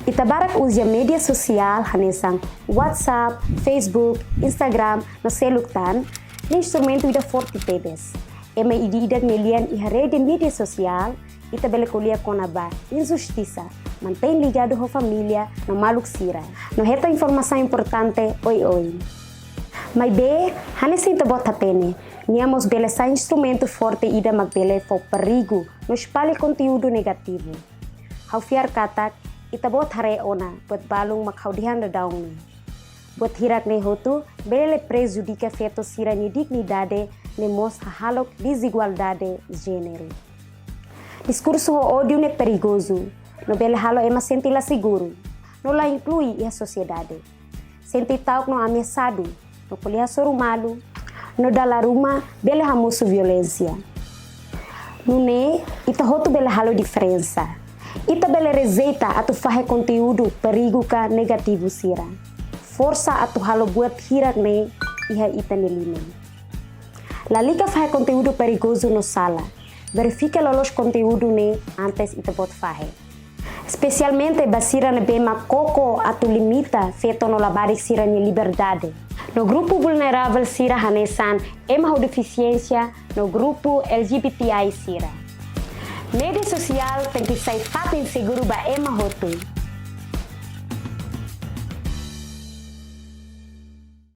Itabarak usia media sosial hanesang WhatsApp, Facebook, Instagram no seluktan ni instrumento ida forte tedes. Ema ididak nelian iha rede media sosial ita bele kuliah konaba injustiça. Mantém ligado com a família no maluk sira. No reta informação importante oi. Mas be, hanesin bota pene. Niamos bele sa instrumento forte ida magbele for perigo no espalhe conteúdo negativo. Hau fiar katak ita bot hare ona buat balung makhaudihan daung. Buat hirak ne hotu bele prejudica feto sira ni dignidade ne mos halok desigualdade gênero. Discurso ho ódio é perigoso. No bele halo ema sentila seguro. No la inclui a sociedade. Senti tauk no ameaçado. No kuliah sorumalu. No dala ruma bele hamusu violência. No ne, ita hotu bele halo diferença. Ita bele rezeita atu fahe conteúdo perigo ka negativo sira. Força atu halo buat hirak ne iha ita nelime. Lalika fahe conteúdo perigoso no sala. Verifica lolos conteúdo ne antes ita bot fahe. Especialmente basira na bema coco atu limita feto no labarik sira ni liberdade. No grupo vulnerável sira hanesan ema deficiência no grupo LGBTI sira. Media sosial tem que ser fato inseguro ba ema hotu.